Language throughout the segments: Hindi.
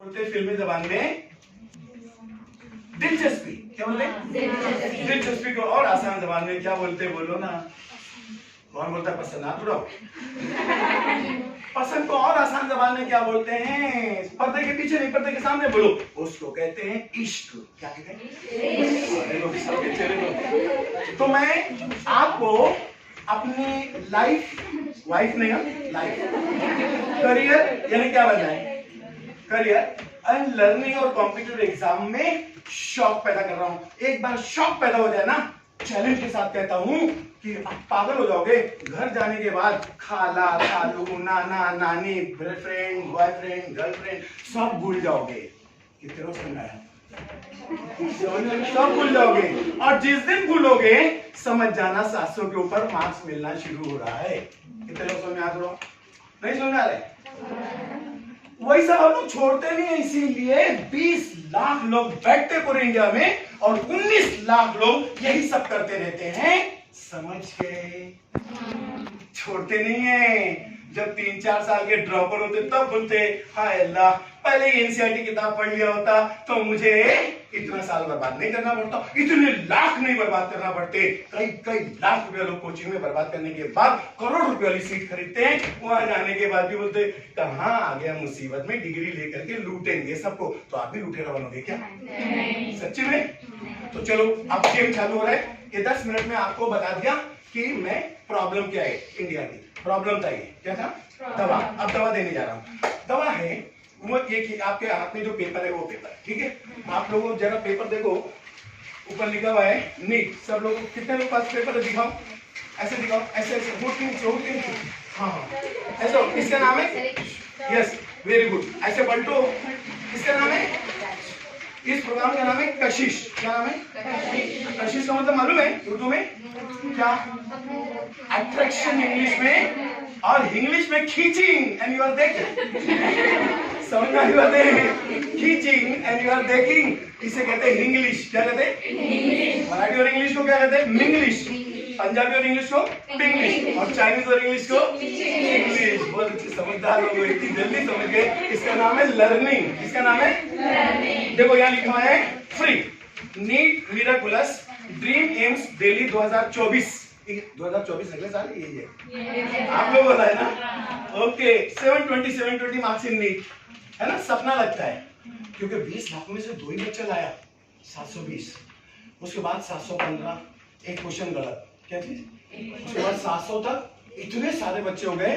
बोलते फिल्मी जबान में दिलचस्पी। क्या बोलते हैं? दिलचस्पी को और आसान जबान में क्या बोलते, बोलो ना। कौन बोलता है पसंद? हाथ उठाओ। पसंद को और आसान जबान में क्या बोलते हैं? पर्दे के पीछे नहीं, पर्दे के सामने बोलो। उसको कहते हैं इश्क। क्या कहते हैं? अरे लोग सबके चेहरे को। तो मैं आपको अपनी वाइफ नहीं, लाइफ, करियर यानी क्या बनना है, करियर एंड लर्निंग और कॉम्पिटिटिव एग्जाम में शौक पैदा कर रहा हूं। एक बार शौक पैदा हो जाए ना, चैलेंज के साथ कहता हूं कि आप पागल हो जाओगे। घर जाने के बाद खाला, खालू, नाना, नानी, फ्रेंड, बॉयफ्रेंड, गर्लफ्रेंड सब भूल जाओगे। कितने रोज समझाया? सब भूल जाओगे। और जिस दिन भूलोगे समझ जाना 700 के ऊपर मार्क्स मिलना शुरू हो रहा है। कितने लोग समझ आ रहे? नहीं समझ आ रहे? वही सब हम लोग छोड़ते नहीं है, इसीलिए 20 लाख लोग बैठते पूरे इंडिया में और 19 लाख लोग यही सब करते रहते हैं। समझ गए? छोड़ते नहीं है। जब 3-4 साल के ड्रॉपर होते तब बोलते हाय अल्लाह, पहले ही एनसीईआरटी किताब पढ़ लिया होता तो मुझे इतना साल बर्बाद नहीं करना पड़ता, इतने लाख नहीं बर्बाद करना पड़ते। कई लाख रुपया लोग कोचिंग में बर्बाद करने के बाद करोड़ रुपए वाली सीट खरीदते हैं। वहां जाने के बाद भी बोलते कहां आ गया मुसीबत में, डिग्री लेकर के लूटेंगे सबको। तो आप भी लुटेरा बनोगे क्या? सच्ची में? तो चलो अब गेम चालू हो रहा है। ये 10 मिनट में आपको बता दिया कि मैं प्रॉब्लम क्या है इंडिया की। प्रॉब्लम था ये, क्या था? दवा। अब दवा देने जा रहा हूं। दवा है वो ये कि आपके हाथ में जो पेपर है वो पेपर, ठीक है? आप लोगों जरा पेपर देखो, ऊपर लिखा हुआ है नीट। सब लोग, कितने लोग पास पेपर है? दिखाओ, ऐसे दिखाओ, ऐसे ऐसे। हाँ ऐसा। इसका नाम है, यस वेरी गुड, ऐसे पलटो। इसका नाम है, इस प्रोग्राम का नाम है कशिश। क्या नाम है? कशिश का मतलब मालूम है उर्दू में क्या? अट्रैक्शन इंग्लिश में, और इंग्लिश में खींचिंग एंड यू आर देखिंग। समझ में आई? खींचिंग एंड यू आर देखिंग, इसे कहते हैं इंग्लिश। क्या कहते हैं? मराठी और इंग्लिश को क्या कहते हैं? मिंग्लिश। पंजाबी और इंग्लिश को पिंग्लिश, और चाइनीज और इंग्लिश को इंग्लिश। बहुत अच्छे समझदार लोग, इतनी जल्दी समझ गए। इसका नाम है लर्निंग। इसका नाम है लर्निंग। देखो यहाँ लिखा है free NEET miraculous dream AIIMS Delhi 2024। 2024 अगले साल यही है। आप लोग बोला है ना? ओके। 720 मार्क्स इन नीट, है ना? सपना लगता है क्योंकि 20 लाख में से 2 ही बच्चा लाया, 720। उसके बाद 715, एक क्वेश्चन गलत। क्या चीज? उसके बाद 700 तक इतने सारे बच्चे हो गए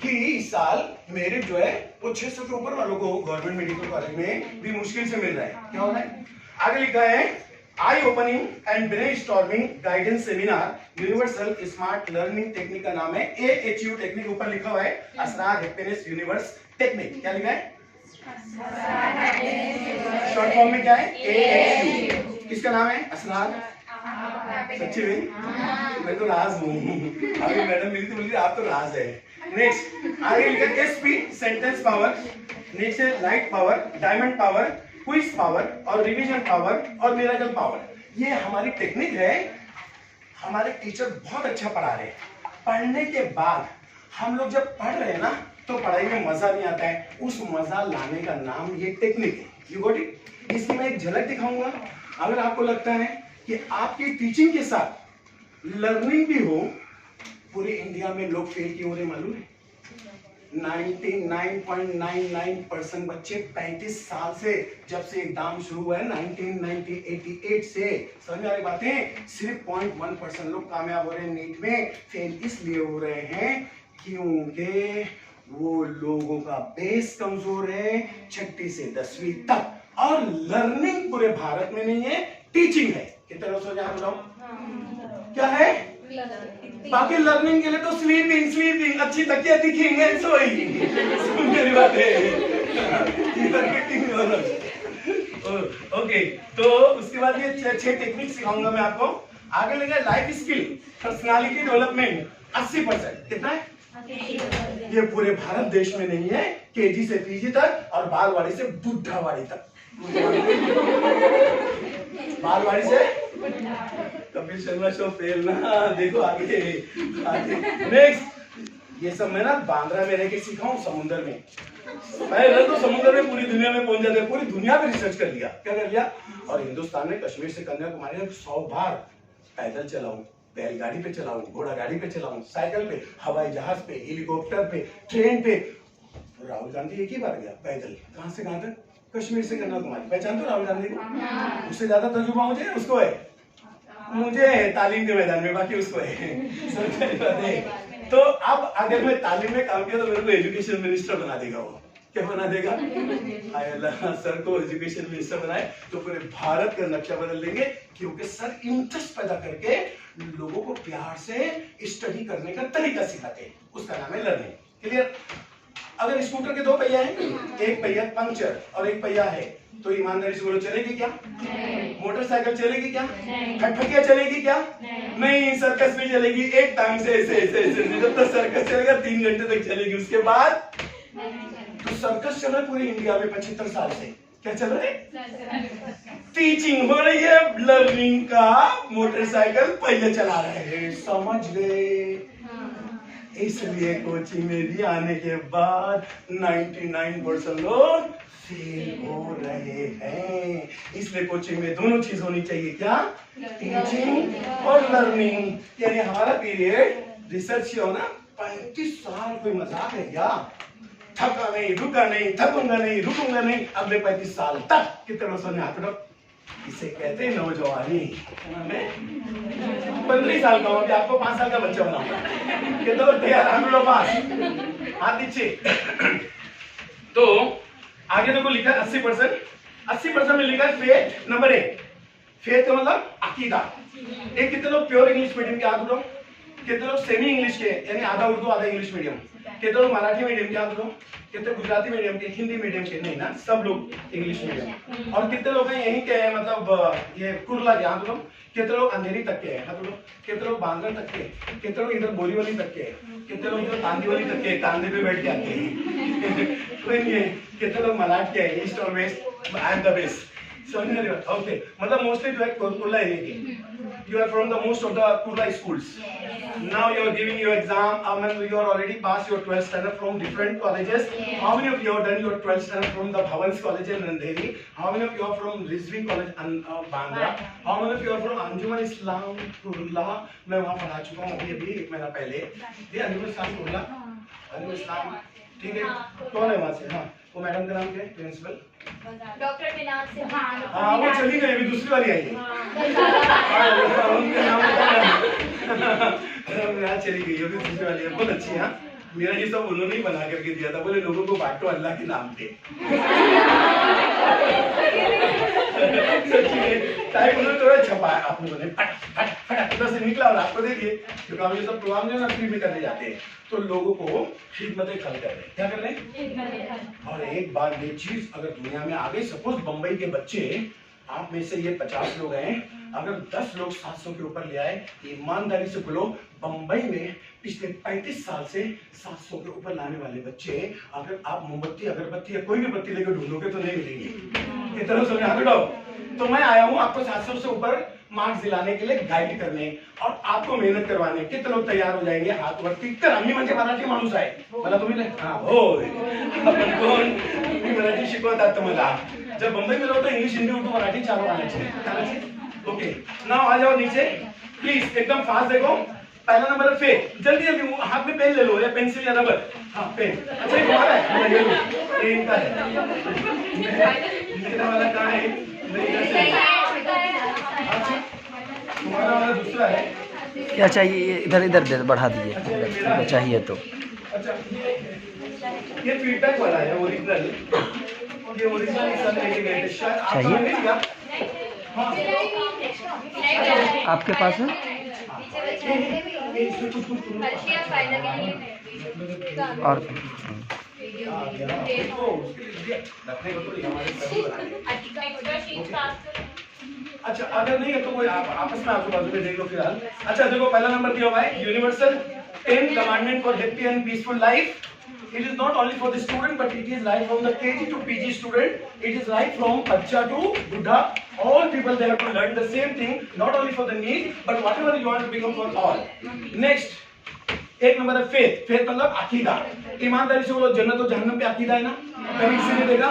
कि इस साल मेरिट जो है वो 600 के ऊपर वालों को गवर्नमेंट मेडिकल कॉलेज में भी मुश्किल से मिल रहा है। क्या हो रहा है? आगे लिखा है eye opening and brainstorming guidance seminar universal smart learning technique का नाम है AHU टेक्निक। ऊपर लिखा हुआ है असरार हैप्पीनेस यूनिवर्स टेक्निक। क्या लिखा है? शॉर्ट फॉर्म में क्या है? AHU। किसका नाम है? असरार। सच्ची में? मैं तो राज हूँ। अभी मैडम मिली थी, बोली आप तो राज है। नेक्स्ट आगे लिखा SP सेंटेंस पावर, नेक्स्ट है light power, diamond power, quiz power और रिवीजन पावर और मिरेकल पावर। ये हमारी टेक्निक है। हमारे टीचर बहुत अच्छा पढ़ा रहे हैं। पढ़ने के बाद हम लोग जब पढ़ रहे हैं ना तो पढ़ाई में मजा नहीं आता है। उस मजा लाने का नाम ये टेक्निक है। You got it? इसकी मैं एक झलक दिखाऊंगा। अगर आपको लगता है कि आपकी टीचिंग के साथ लर्निंग भी हो, पूरे इंडिया में लोग फेल क्यों हो रहे मालूम है? 99.99% बच्चे 35 साल से, जब से एग्जाम शुरू हुआ है 1988 से, समझ में आ रही बातें? सिर्फ 0.1% लोग कामयाब हो रहे हैं नीट में। फेल इसलिए हो रहे हैं क्योंकि वो लोगों का बेस कमजोर है 6ठी से 10वीं तक। और लर्निंग पूरे भारत में नहीं है, टीचिंग है। कितने लोग समझ आ रहे? क्या है? बाकी लर्निंग के लिए तो स्लीपिंग अच्छी तकिया दिखेंगे सोई। मेरी बात है। ओके, तो उसके बाद ये 6 टेक्निक सिखाऊंगा मैं आपको। आगे लगा लाइफ स्किल, पर्सनालिटी डेवलपमेंट 80%। कितना है? ये पूरे भारत देश में नहीं है। KG से PG तक और बालवाड़ी से बुढ़ावाड़ी तक। बालवाड़ी से कपिल शर्मा शो फेल ना। देखो आगे। नेक्स्ट ये सब मैं ना बांद्रा में रह के सीखा हूँ, समुद्र में। मैं तो समुद्र में पूरी दुनिया में पहुंच जाते, पूरी दुनिया में रिसर्च कर लिया। क्या कर लिया? और हिंदुस्तान में कश्मीर से कन्याकुमारी में 100 बार पैदल चलाऊं, बैलगाड़ी पे चलाऊं, घोड़ा गाड़ी पे चलाऊं, साइकिल पे, हवाई जहाज पे, हेलीकॉप्टर पे, ट्रेन पे। राहुल गांधी एक ही बार गया पैदल, कहां से कहां तक? कश्मीर से कन्याकुमारी। पहचान तो राहुल गांधी को? उससे ज्यादा तजुर्बा मुझे उसको है, मुझे है तालीम के मैदान में, बाकी उसको है। तो अब अगर मैं तालीम में काम किया तो मेरे को एजुकेशन मिनिस्टर बना देगा वो। क्या बना देगा? हाय अल्लाह, सर को एजुकेशन मिनिस्टर बनाए तो पूरे भारत का नक्शा बदल देंगे, क्योंकि सर इंटरेस्ट पैदा करके लोगों को प्यार से स्टडी करने का तरीका सिखाते हैं। उसका नाम है लर्निंग। क्लियर? अगर स्कूटर के 2 पहिया हैं, एक पहिया पंक्चर और एक पहिया है, तो ईमानदारी से बोलो चलेगी क्या? मोटरसाइकिल चलेगी क्या? खटखटिया चलेगी क्या? नहीं। सर्कस में चलेगी, एक टांग से ऐसे ऐसे ऐसे, जब तक सर्कस चलेगा 3 घंटे तक चलेगी, उसके बाद तो सर्कस चल रहा है पूरे इंडिया में 75 साल से। क्या चल रहा है? टीचिंग हो रही है लर्निंग का, मोटरसाइकिल पहिया चला रहे हैं, समझ गए? इसलिए कोचिंग में भी आने के बाद 99% लोग फेल हो रहे हैं। इसलिए कोचिंग में दोनों चीज होनी चाहिए। क्या? टीचिंग और लर्निंग। यानी हमारा पीरियड रिसर्च हो ना 35 साल, कोई मजाक है क्या? थका नहीं, रुका नहीं, थकूंगा नहीं, रुकूंगा नहीं, अगले 35 साल तक। कितने लोग समझ हाथ उठाओ। इसे कहते हैं नौजवानी। मैं 15 साल का हूँ, आपको 5 साल का बच्चा बनाऊंगा। कितने लोग तैयार? हाथ नीचे। तो आगे देखो लिखा 80%। 80% में लिखा है फेथ। नंबर 1 फेथ का मतलब अकीदा। एक कितने लोग प्योर इंग्लिश मीडियम के? हाथ उठाओ। कितने लोग सेमी इंग्लिश के, यानी आधा उर्दू आधा इंग्लिश मीडियम? कितने लोग मराठी मीडियम के? हाथ उठाओ। कितने गुजराती मीडियम के, हिंदी मीडियम के? नहीं ना, सब लोग इंग्लिश मीडियम। और कितने लोग हैं यहीं के, मतलब ये कुर्ला के? हाथ उठाओ। कितने लोग अंधेरी तक के हैं? हाथ उठाओ। कितने लोग बांद्रा तक के? कितने लोग इधर बोरीवली तक के? कितने लोग इधर तांदीवली तक के, तांदे पे बैठ के आते हैं? कोई नहीं है। कितने लोग मलाड के हैं, ईस्ट और west? I am the best. समझ रहे हो? ओके, मतलब मोस्टली जो है कुर्ला एरिया के। You are from the most of the Kurla schools. Now you are giving your exam. You are already passed your 12th standard from different colleges. How many of you have done your 12th standard from the Bhavans College in Andheri? How many of you are from Rizvi College and Bandra? How many of you are from Anjuman Islam Kurla? मैं वहाँ पढ़ा चुका हूँ अभी 1 महीना पहले। ये अंजुमन इस्लाम कुर्ला, अंजुमन इस्लाम, ठीक है? कौन है वहाँ से? हाँ, वो मैडम का नाम क्या है? प्रिंसिपल डॉक्टर बिनाज से। हाँ, वो चली गई, अभी दूसरी वाली आई है। उनका नाम चली गई, अभी दूसरी वाली है, बहुत अच्छी है। मेरा ये सब उन्होंने ही बना करके दिया था, बोले लोगों को बांटो अल्लाह के नाम पे। टाइप उन्होंने थोड़ा छपाया, आपने बोले फट फट फट उधर से निकला और आपको देखिए, क्योंकि हम ये सब प्रोग्राम जो है ना फ्री में करने जाते हैं, तो लोगों को खिदमतें खल कर रहे हैं। क्या कर रहे हैं? और एक बार ये चीज अगर दुनिया में आ गई, सपोज बंबई के बच्चे, आप में से ये 50 लोग हैं, अगर 10 लोग 700 के ऊपर ले आए, ईमानदारी से बोलो, बंबई में पिछले 35 साल से 700 के ऊपर लाने वाले बच्चे, अगर आप मोमबत्ती अगरबत्ती या कोई भी बत्ती लेकर ढूंढोगे तो नहीं मिलेंगे। इतना समझ हाथ उठाओ। तो मैं आया हूँ आपको 700 से ऊपर मार्क्स दिलाने के लिए, गाइड करने और आपको मेहनत करवाने। कितने लोग तैयार हो जाएंगे? हाथ वरती कर। आम्ही म्हणजे मराठी माणूस आहे मला तुम्ही हाँ हो आपण कोण मी मराठी शिकवतात तुम्हाला। जब बंबई में रहो तो इंग्लिश हिंदी उर्दू मराठी चारों आना चाहिए। ओके, नाउ आ जाओ नीचे प्लीज, एकदम फास्ट देखो। पहला नंबर है फेथ। जल्दी जल्दी हाथ में पेन ले लो या पेंसिल या रबर। हाँ पेन। अच्छा ये तुम्हारा है? ये इनका है। वाला कहाँ है? तुम्हारा वाला दूसरा है। क्या चाहिए? इधर इधर दे बढ़ा दीजिए, अगर चाहिए तो। अच्छा ये फीडबैक वाला है, ओरिजिनल। ये ओरिजिनल सर लेके गए थे शायद, आपको मिल गया? हाँ आपके पास है? और अच्छा अगर नहीं है तो कोई आप आपस में आजू बाजू में देख लो फिलहाल। अच्छा देखो पहला नंबर दिया हुआ है universal 10 commandment for happy and peaceful life. It is not only for the student, but it is right from the KG to PG student. It is right from Bachcha to Buddha. All people they have to learn the same thing, not only for the need, but whatever you want to become for all. Next, एक नंबर है फेथ। फेथ मतलब अकीदा। ईमानदारी से बोलो, जन्नत और जहन्नम पे अकीदा है ना, कभी किसी ने देखा?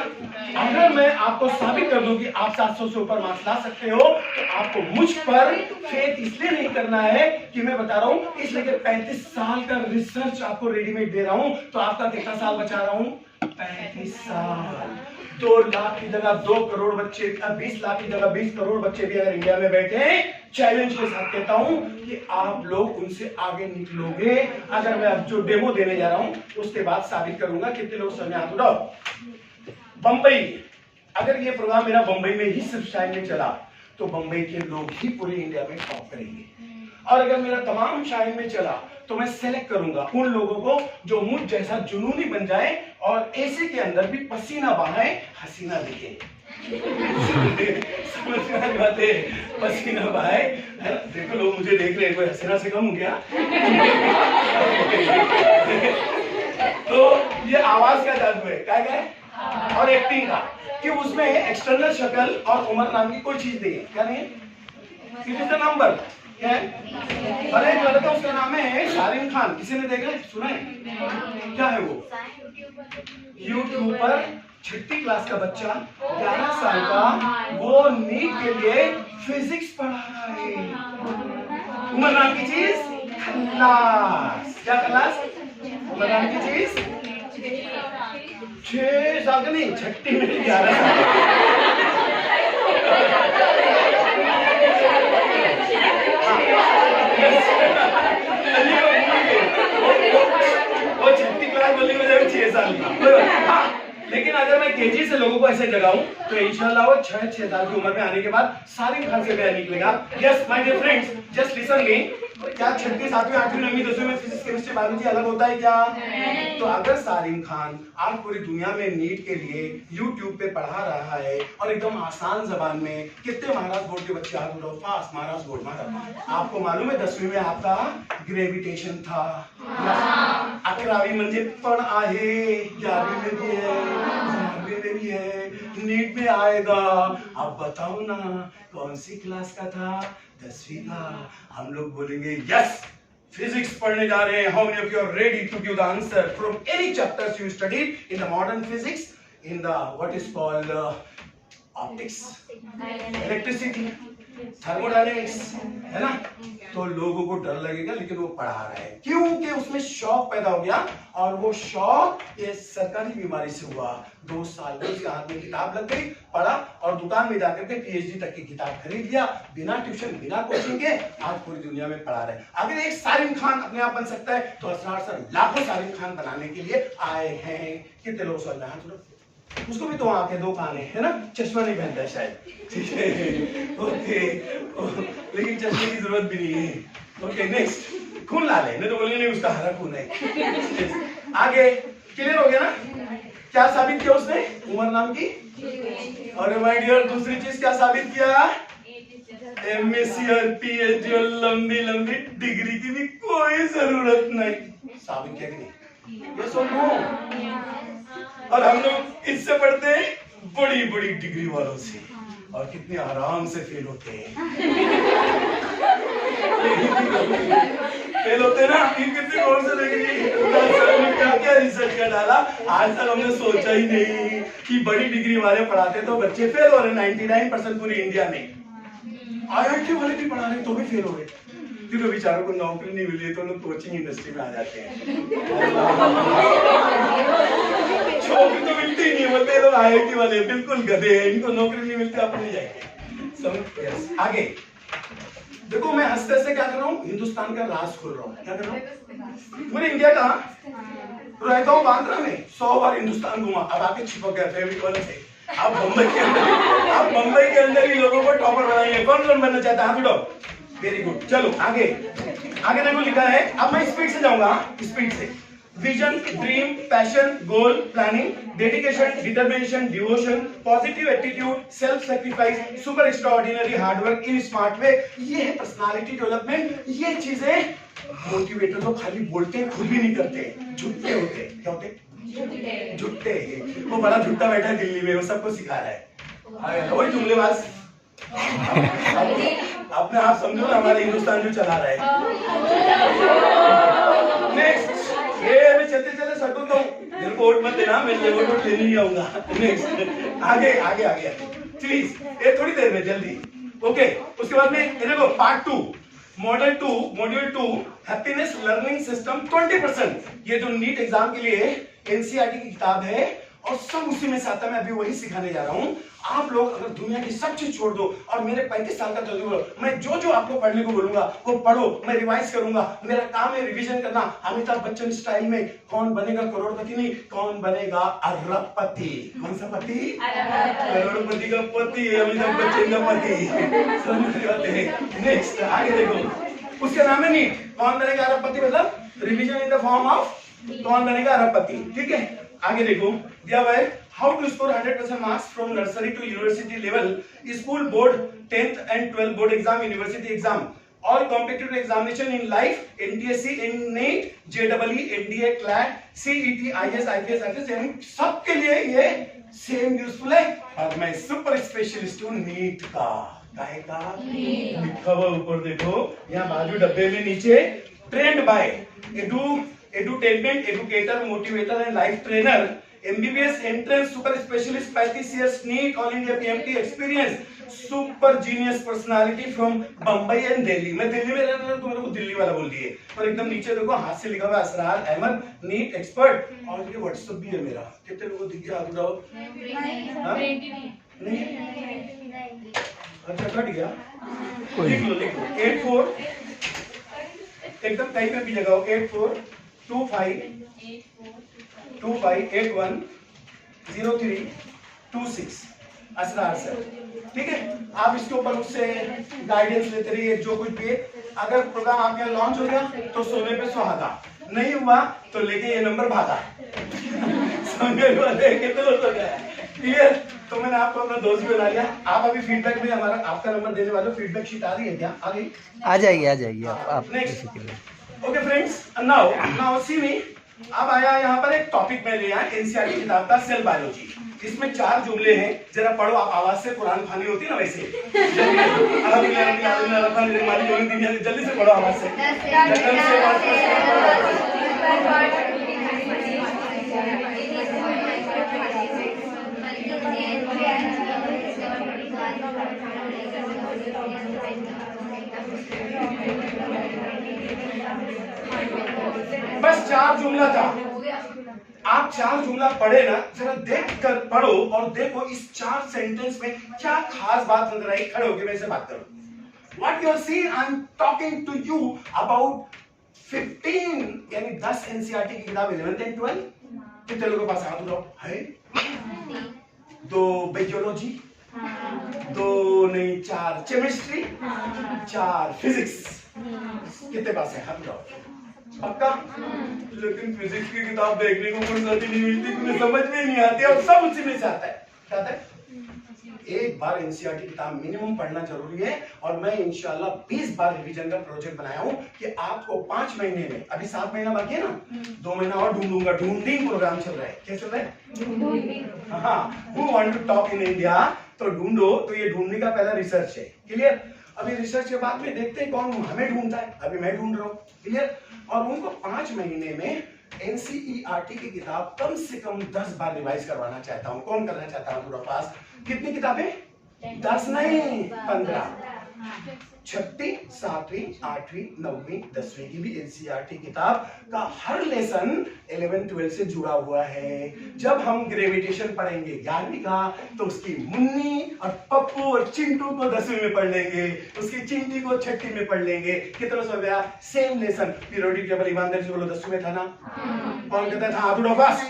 अगर मैं आपको साबित कर दूं कि आप 700 से ऊपर मार्क्स ला सकते हो, तो आपको मुझ पर फेथ इसलिए नहीं करना है कि मैं बता रहा हूं, इसलिए कि 35 साल का रिसर्च आपको रेडीमेड दे रहा हूं। तो आपका कितना साल बचा रहा हूं? 35 साल। 2 लाख की जगह 2 करोड़ बच्चे, 20 लाख की जगह 20 करोड़ बच्चे भी अगर इंडिया में बैठे, चैलेंज के साथ कहता हूं कि आप लोग उनसे आगे निकलोगे। अगर मैं अब जो डेमो देने जा रहा हूं उसके बाद साबित करूंगा। कितने लोग समझ हाथ उठाओ। बंबई, अगर ये प्रोग्राम मेरा बंबई में ही सिर्फ शाइन में चला तो बंबई के लोग ही पूरे इंडिया में टॉप करेंगे। और अगर मेरा तमाम शाइन में चला तो मैं सेलेक्ट करूंगा उन लोगों को जो मुझ जैसा जुनूनी बन जाए और एसी के अंदर भी पसीना बहाए, हसीना दिखे। समझ में आ बात है? पसीना बहाए। देखो लोग मुझे देख रहे हैं, कोई हसीना से कम हो गया? तो ये आवाज का जादू है, क्या है? और एक्टिंग का, कि उसमें एक्सटर्नल शक्ल और उम्र नाम की कोई चीज नहीं है। क्या नहीं है? It is the number. क्या है? अरे एक लड़का, उसका नाम है शारिम खान। किसी ने देखा है, सुना है? क्या है वो? यूट्यूब पर 6ठी क्लास का बच्चा, 11 साल का, वो नीट के लिए फिजिक्स पढ़ा रहा है। उम्र नाम की चीज क्लास। क्या क्लास? उम्र नाम की चीज 6 साल का नहीं, 6ठी में 11 साल। वो 6ठी क्लास बोली मुझे 6 साल का। लेकिन अगर मैं केजी से लोगों को ऐसे जगाऊं तो इंशाल्लाह वो 6 साल की उम्र में आने के बाद सारिम खान से बयान निकलेगा। Yes my dear friends, just listen me. क्या 6ठी 7वीं 8वीं 9वीं 10वीं में फिजिक्स केमिस्ट्री बायोलॉजी अलग होता है क्या? तो अगर सारिम खान आज पूरी दुनिया में नीट के लिए यूट्यूब पे पढ़ा रहा है और एकदम आसान जबान में, कितने महाराज बोर्ड के बच्चे हाथ उठाओ, फास्ट महाराज बोर्ड महाराज। आपको मालूम है 10वीं में आपका ग्रेविटेशन था, 11वीं म्हणजे पण आहे, 11वीं में भी है, 12वीं में भी है, नीट में आएगा। अब बताओ ना कौन सी क्लास का था? 10वीं का। हम लोग बोलेंगे यस, फिजिक्स पढ़ने जा रहे हैं। How many of you are ready to give the answer from any chapters you studied in the modern physics, in the what is called optics, electricity, thermodynamics, है ना? तो लोगों को डर लगेगा, लेकिन वो पढ़ा रहा है क्योंकि उसमें शौक पैदा हो गया। और वो शौक ये सरकारी बीमारी से हुआ। 2 साल में उसके हाथ में किताब लग गई, पढ़ा और दुकान में जाकर के पीएचडी तक की किताब खरीद लिया, बिना ट्यूशन बिना कोचिंग के। आज पूरी दुनिया में पढ़ा रहे। अगर एक सारिम खान अपने आप बन सकता है तो असरार सर लाखों सारिम खान बनाने के लिए आए हैं। कितने लोग समझ रहे? उसको भी तो आंखें 2 कान है ना? चश्मा नहीं पहनता है शायद, ठीक है? ओके, लेकिन चश्मे की जरूरत भी नहीं है। ओके नेक्स्ट, खून लाल है, नहीं तो बोलेंगे नहीं उसका हरा खून है। आगे क्लियर हो गया ना? क्या साबित किया उसने? उम्र नाम की। और माय डियर दूसरी चीज क्या साबित किया? एमएससी और पीएचडी और लंबी लंबी डिग्री की भी कोई जरूरत नहीं। साबित किया कि नहीं? ये सुनो। और हम लोग इससे पढ़ते हैं बड़ी बड़ी डिग्री वालों से, और कितने आराम से फेल होते हैं। फेल होते ना, कितने गौर से देखेंगे क्या क्या रिसर्च कर डाला। आज तक हमने सोचा ही नहीं कि बड़ी डिग्री वाले पढ़ाते तो बच्चे फेल हो रहे। 99% पूरी इंडिया में। आईआईटी वाले भी पढ़ा रहे तो भी फेल हो रहे, क्योंकि बेचारों को नौकरी नहीं मिल रही तो लोग कोचिंग इंडस्ट्री में आ जाते हैं। नौकरी तो मिलती ही नहीं, बोलते लोग आईआईटी वाले बिल्कुल गधे हैं, इनको नौकरी नहीं मिलती, आप नहीं जाएंगे। समझ? आगे देखो, मैं हंसते हंसते क्या कर रहा हूँ? हिंदुस्तान का राज खोल रहा हूँ। क्या कर रहा हूँ? पूरे इंडिया का रहता हूँ बांद्रा में, 100 बार हिंदुस्तान घुमा, अब आके चिपक गया फेविकॉल से। अब मुंबई के अंदर ही लोगों को टॉपर बनाएंगे। कौन कौन बनना चाहता है? हाथ उठाओ। Very good. चलो आगे देखो, लिखा है। अब मैं स्पीड से जाऊंगा, स्पीड से। Vision, dream, passion, goal, planning, dedication, determination, devotion, positive attitude, self sacrifice, super extraordinary hard work in smart way, ये है पर्सनालिटी डेवलपमेंट। ये चीजें मोटिवेटर तो खाली बोलते हैं, खुद भी नहीं करते, झूठे होते। क्या होते? झूठे। वो बड़ा झूठा बैठा है दिल्ली में, वो सबको सिखा रहा है। वही जुमलेबाज अपने आप समझो ना, हमारे हिंदुस्तान जो चला रहा है। नेक्स्ट, ये मैं चलते चलते सटूं तो मेरे को वोट मत देना, मैं वोट लेने ही आऊंगा। नेक्स्ट, आगे आगे आगे प्लीज, ये थोड़ी देर में, जल्दी। ओके, उसके बाद में ये देखो part 2, module 2 happiness learning system 20%। ये जो नीट एग्जाम के लिए एनसीईआरटी की किताब है और सब उसी में से आता है। मैं अभी वही सिखाने जा रहा हूँ। आप लोग अगर दुनिया की सब चीज छोड़ दो और मेरे 35 साल का तजुर्बा, मैं जो जो आपको पढ़ने को बोलूंगा वो पढ़ो, मैं रिवाइज करूंगा। मेरा काम है रिवीजन करना। अमिताभ बच्चन स्टाइल में, कौन बनेगा करोड़पति नहीं, कौन बनेगा अरबपति। कौन सा पति? करोड़पति का पति, अमिताभ बच्चन का पति। समझ आते हैं। नेक्स्ट, आगे देखो, उसका नाम है नीट। कौन बनेगा अरबपति, मतलब revision in the form of कौन बनेगा अरबपति। ठीक है, आगे देखो, दिया हुआ है how to score 100% marks from nursery to university level, school board, 10th and 12th board exam, university exam, all competitive examination in life, NTSC, in NEET, जेडबलई, NDA, CLAT, CET, IAS, IPS, IPS, यानी सबके लिए ये सेम यूजफुल है। और मैं सुपर स्पेशलिस्ट हूं नीट का। काहे का? लिखा हुआ ऊपर देखो, यहाँ बाजू डब्बे में नीचे, trained by edutainment, educator, motivator and life trainer, MBBS entrance super specialist, 35 years NEET all India PMT experience, super genius personality from Bombay and Delhi. मैं दिल्ली में रहता हूं तो मेरे को दिल्ली वाला बोल दिए। और एकदम नीचे देखो हाथ से लिखा हुआ असरार अहमद, नीट एक्सपर्ट। और ये व्हाट्सएप भी है मेरा। कितने लोगों को दिख गया? हाथ उठाओ। नहीं, अच्छा कट गया। लिख लो 84, एकदम कहीं पे भी लगाओ, 8425810326 असरार सर। ठीक है, आप इसके ऊपर उससे गाइडेंस लेते रहिए। जो कुछ भी, अगर प्रोग्राम आपके यहाँ लॉन्च हो गया तो सोने पे सुहागा, नहीं हुआ तो लेके ये नंबर भागा। समझ गए? कितने लोग हो गया? क्लियर? तो मैंने आपको अपना दोस्त भी बना लिया। आप अभी फीडबैक में हमारा आपका नंबर देने वाले, फीडबैक शीट आ रही है क्या? आ गई? आ जाएगी आप next. Okay friends, now see me. अब आया यहाँ पर एक टॉपिक में लिया एनसीईआरटी किताब का, सेल बायोलॉजी। इसमें 4 जुमले हैं, जरा पढ़ो आप आवाज से, कुरान खानी होती है ना वैसे। जल्दी से पढ़ो आवाज से। बस 4 जुमला था। आप 4 जुमला पढ़े ना, जरा देख कर पढ़ो और देखो इस 4 सेंटेंस में क्या खास बात नजर आई। खड़े होकर मेरे से बात करो। What you see, I'm talking to you about 15 यानी 10 एनसीईआरटी की किताब 11th and 12। कितने लोगों के पास हाथ उठाओ? है 2 बायोलॉजी, 2 नहीं 4 केमिस्ट्री, 4 फिजिक्स। कितने पास है? हाथ उठाओ। पक्का? लेकिन फिजिक्स की किताब देखने को फुर्सत ही नहीं मिलती, मुझे समझ में ही नहीं आती और सब उसी में से आता है। क्या आता है? एक बार एनसीईआरटी किताब मिनिमम पढ़ना जरूरी है। और मैं इंशाल्लाह 20 बार रिवीजन का प्रोजेक्ट बनाया हूं कि आपको 5 महीने में, अभी 7 महीना बाकी है ना, 2 महीना और ढूंढूंगा। ढूंढिंग प्रोग्राम चल रहा है। क्या चल रहा है? हाँ, who want to top in India, तो ढूंढो। तो ये ढूंढने का पहला रिसर्च है। क्लियर? अभी रिसर्च के बाद में देखते हैं कौन हमें ढूंढता है। अभी मैं ढूंढ रहा हूँ। क्लियर? और उनको 5 महीने में एनसीईआरटी की किताब कम से कम 10 बार रिवाइज करवाना चाहता हूँ। कौन करना चाहता हूँ? पूरा पास। कितनी किताबें? 10 नहीं, 15। 6वीं, 7वीं, 8वीं, 9वीं, 10वीं की भी एनसीईआरटी किताब का हर लेसन 11, 12 से जुड़ा हुआ है। जब हम ग्रेविटेशन पढ़ेंगे 11वीं का, तो उसकी मुन्नी और पप्पू और चिंटू को 10वीं में पढ़ लेंगे, उसकी चिंटी को 6वीं में पढ़ लेंगे। कितना सो गया? Same lesson. पीरियोडिक टेबल ईमानदारी से बोलो 10वीं में था ना? कौन कहता था? हाथ उठाओ बस।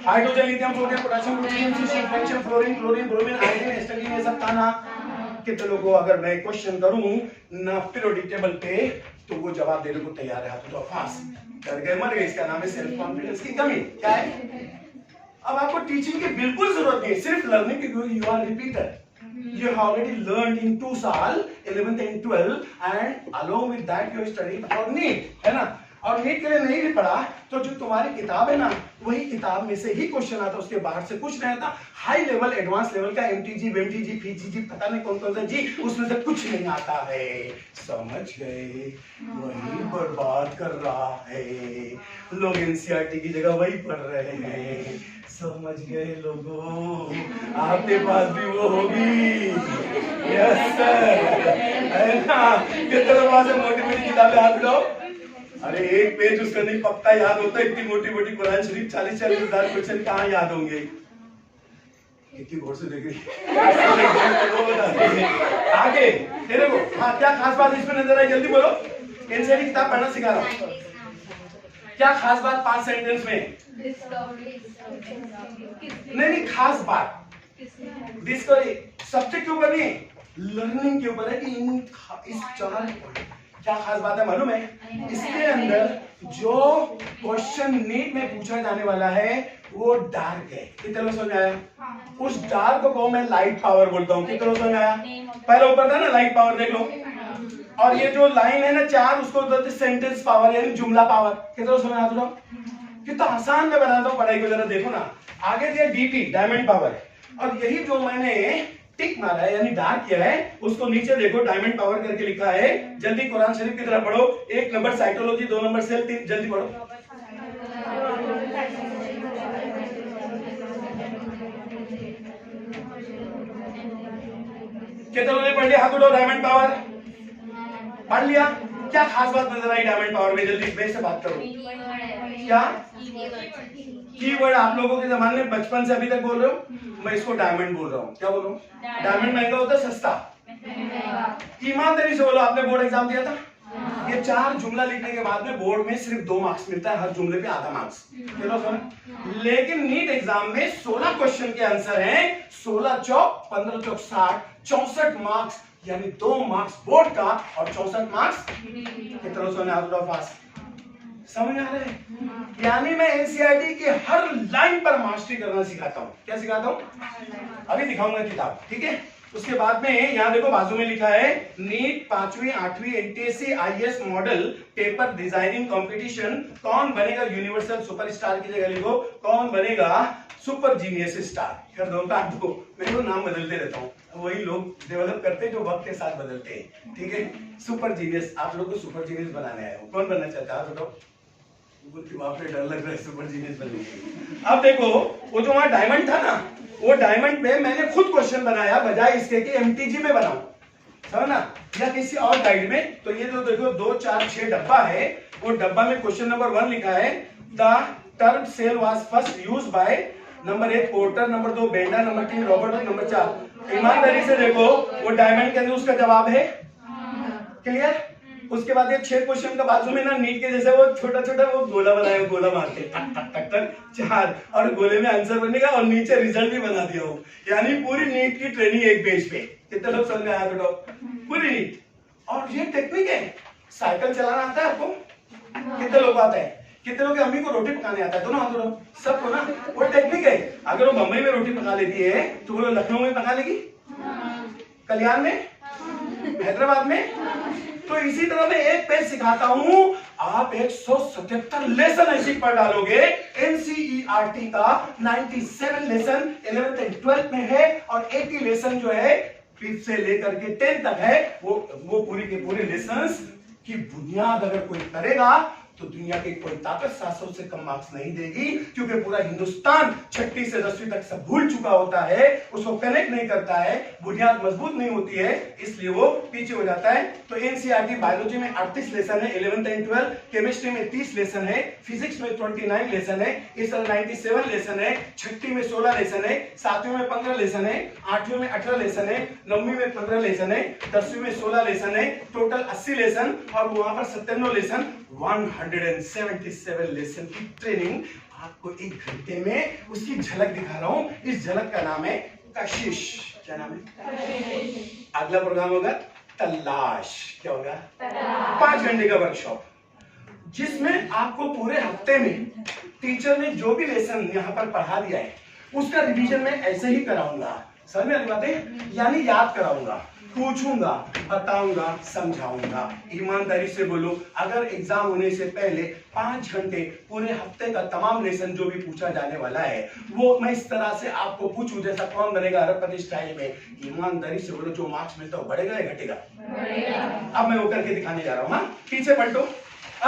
Hydrogen, lithium, sodium, potassium, rubidium, caesium, fluorine, chlorine, bromine, iodine, astatine, ये सब था ना? कितने लोगों को अगर मैं क्वेश्चन करूं ना पीरियोडिक टेबल पे, तो वो जवाब देने को तैयार है? हाथ उठाओ। फास्ट कर गए, मर गए। इसका नाम है सेल्फ कॉन्फिडेंस की कमी। क्या है? अब आपको टीचिंग की बिल्कुल जरूरत नहीं है, सिर्फ लर्निंग की। You are repeater, you have already learned in 2 साल 11th and 12th, and along with that you are studying for NEET, है ना? और नीट के लिए नहीं भी पढ़ा तो जो तुम्हारी किताब है ना वही किताब में से ही क्वेश्चन आता, उसके बाहर से कुछ नहीं आता। हाई लेवल एडवांस लेवल का एमटीजी वेमटीजी पीजीजी पता नहीं कौन कौन सा जी उसमें से कुछ नहीं आता है। समझ गए? वही बर्बाद कर रहा है लोग, एनसीईआरटी की जगह वही पढ़ रहे हैं। समझ गए लोगों? आपके पास भी वो होगी। यस सर, है ना? कितने लोगों से मोटी मोटी किताबें हाथ लो, अरे एक पेज उसका नहीं पक्का याद होता, इतनी मोटी मोटी कुरान शरीफ 40,000 क्वेश्चन कहाँ याद होंगे? कितनी गौर से देख रही आगे तेरे को। हाँ, क्या खास बात इसमें नजर आई? जल्दी बोलो। एनसीईआरटी किताब पढ़ना सिखा रहा हूँ। क्या खास बात 5 सेंटेंस में? नहीं, खास बात डिस्कवरी सब्जेक्ट के ऊपर नहीं, लर्निंग के ऊपर है कि इस 4 क्या खास बात है मालूम है? इसके अंदर जो क्वेश्चन नीट में पूछा जाने वाला है वो डार्क है। कितने लोग समझ आया? उस डार्क को मैं लाइट पावर बोलता हूँ। कितने लोग समझ आया? पहले ऊपर था ना लाइट पावर, देख लो। और ये जो लाइन है ना 4 उसको बोलते सेंटेंस पावर यानी जुमला पावर। कितने लोग समझ आया? कितना आसान मैं बनाता हूँ पढ़ाई को, जरा देखो ना। आगे दिया डीपी डायमंड पावर, और यही जो मैंने टिक मारा है यानी डार्क किया है उसको नीचे देखो डायमंड पावर करके लिखा है। जल्दी कुरान शरीफ की तरह पढ़ो। 1 नंबर साइकोलॉजी, 2 नंबर सेल, 3 जल्दी पढ़ो। कितने लोगों ने पढ़ लिया? हाथ उठाओ। डायमंड पावर पढ़ लिया? क्या खास बात नजर आई डायमंड पावर में? जल्दी इसमें से बात करो। क्या कीवर्ड आप लोगों के जमाने में बचपन से अभी तक बोल रहे हो? मैं इसको डायमंड बोल रहा हूँ। क्या बोल रहा हूँ? डायमंड महंगा होता है सस्ता? ईमानदारी से बोलो, आपने बोर्ड एग्जाम दिया था? ये 4 जुमला लिखने के बाद में बोर्ड में सिर्फ 2 मार्क्स मिलता है, हर जुमले पे आधा मार्क्स। लेकिन नीट एग्जाम में 16 क्वेश्चन के आंसर हैं। 16 चौक 15 चौक 60, 64 मार्क्स यानी 2 मार्क्स बोर्ड का और 64 मार्क्स कितने समझ आ रहे हैं? यानी मैं एनसीईआरटी की हर लाइन पर मास्टरी करना सिखाता हूँ। क्या सिखाता हूँ? अभी दिखाऊंगा किताब, ठीक है? उसके बाद में यहाँ देखो बाजू में लिखा है नीट 5वीं 8वीं NTSC IAS model paper designing competition. कौन बनेगा यूनिवर्सल सुपरस्टार की जगह लिखो कौन बनेगा सुपर जीनियस स्टार। कर दो काट दो, मैं तो नाम बदलते रहता हूँ, वही लोग डेवलप करते हैं जो वक्त के साथ बदलते हैं। ठीक है, सुपर जीनियस। आप लोग को सुपर जीनियस बनाने आए हो। कौन बनना चाहता है? बताओ। वहां पे डर लग रहा है सुपर जीनियस बनने। अब देखो वो जो वहां डायमंड था ना, वो डायमंड पे मैंने खुद क्वेश्चन बनाया बजाय इसके कि एमटीजी में बनाऊं, समझ ना, या किसी और गाइड में। तो ये जो देखो 2 4 6 डब्बा है, वो डब्बा में क्वेश्चन नंबर 1 लिखा है the term cell was first used by number 1 Porter, number 2 Benda, number 3 Robert, number 4। ईमानदारी से देखो वो डायमंड के अंदर उसका जवाब है। क्लियर? उसके बाद ये 6 क्वेश्चन का बाजू में ना नीट के जैसे वो छोटा छोटा वो गोला बनाया, गोला मारते टक टक टक टक 4 और गोले में आंसर बनेगा और नीचे रिजल्ट भी बना दिया हो। यानी पूरी नीट की ट्रेनिंग एक पेज पे। कितने लोग समझ में आया बेटा? पूरी नीट। और ये टेक्निक है। साइकिल चलाना आता है आपको? कितने लोग आता है? कितने लोग अम्मी को रोटी पकाने आता है? दोनों हाथ उठाओ। सबको ना, वो टेक्निक है। अगर वो मुंबई में रोटी पका लेती है तो वो लखनऊ में पका लेगी, कल्याण में, हैदराबाद में। तो इसी तरह मैं एक पेज सिखाता हूं, आप 177 लेसन ऐसे पढ़ डालोगे। एनसीईआरटी का 97 लेसन 11th एंड 12th में है और 80 लेसन जो है 5th से लेकर के 10th तक है। वो पूरी के पूरे लेसन्स की बुनियाद अगर कोई करेगा तो दुनिया की कोई ताकत 700 से कम मार्क्स नहीं देगी, क्योंकि पूरा हिंदुस्तान 6ठी से 10वीं तक सब भूल चुका होता है, उसको कनेक्ट नहीं करता है, बुनियाद मजबूत नहीं होती है, इसलिए वो पीछे हो जाता है। तो एनसीईआरटी बायोलॉजी में 38 लेसन है 11th एंड 12th, केमिस्ट्री में 30 लेसन है, फिजिक्स में 29 लेसन है, इस तरह 97 लेसन है, 6ठी में 16 लेसन है, 7वीं में 15 लेसन है, 8वीं में 18 लेसन है, 9वीं में 15 लेसन है, 10वीं में 16 लेसन है, टोटल 80 लेसन और वहां पर 97 लेसन, 177 लेसन की ट्रेनिंग आपको 1 घंटे में उसकी झलक दिखा रहा हूं। इस झलक का नाम है कशिश। क्या नाम है? अगला प्रोग्राम होगा तलाश। क्या होगा? 5 घंटे का वर्कशॉप, जिसमें आपको पूरे हफ्ते में टीचर ने जो भी लेसन यहां पर पढ़ा दिया है उसका रिवीजन मैं ऐसे ही कराऊंगा। समझ में आ रही बातें? यानी याद कराऊंगा, पूछूंगा, बताऊंगा, समझाऊंगा। ईमानदारी से बोलो, अगर एग्जाम होने से पहले 5 घंटे पूरे हफ्ते का तमाम लेसन जो भी पूछा जाने वाला है वो मैं इस तरह से आपको पूछूं जैसा कौन बनेगा अरबपति स्टाइल में, ईमानदारी से बोलो जो मार्क्स मिलता है बढ़ेगा या घटेगा? अब मैं वो करके दिखाने जा रहा हूँ। हाँ, पीछे पलटो।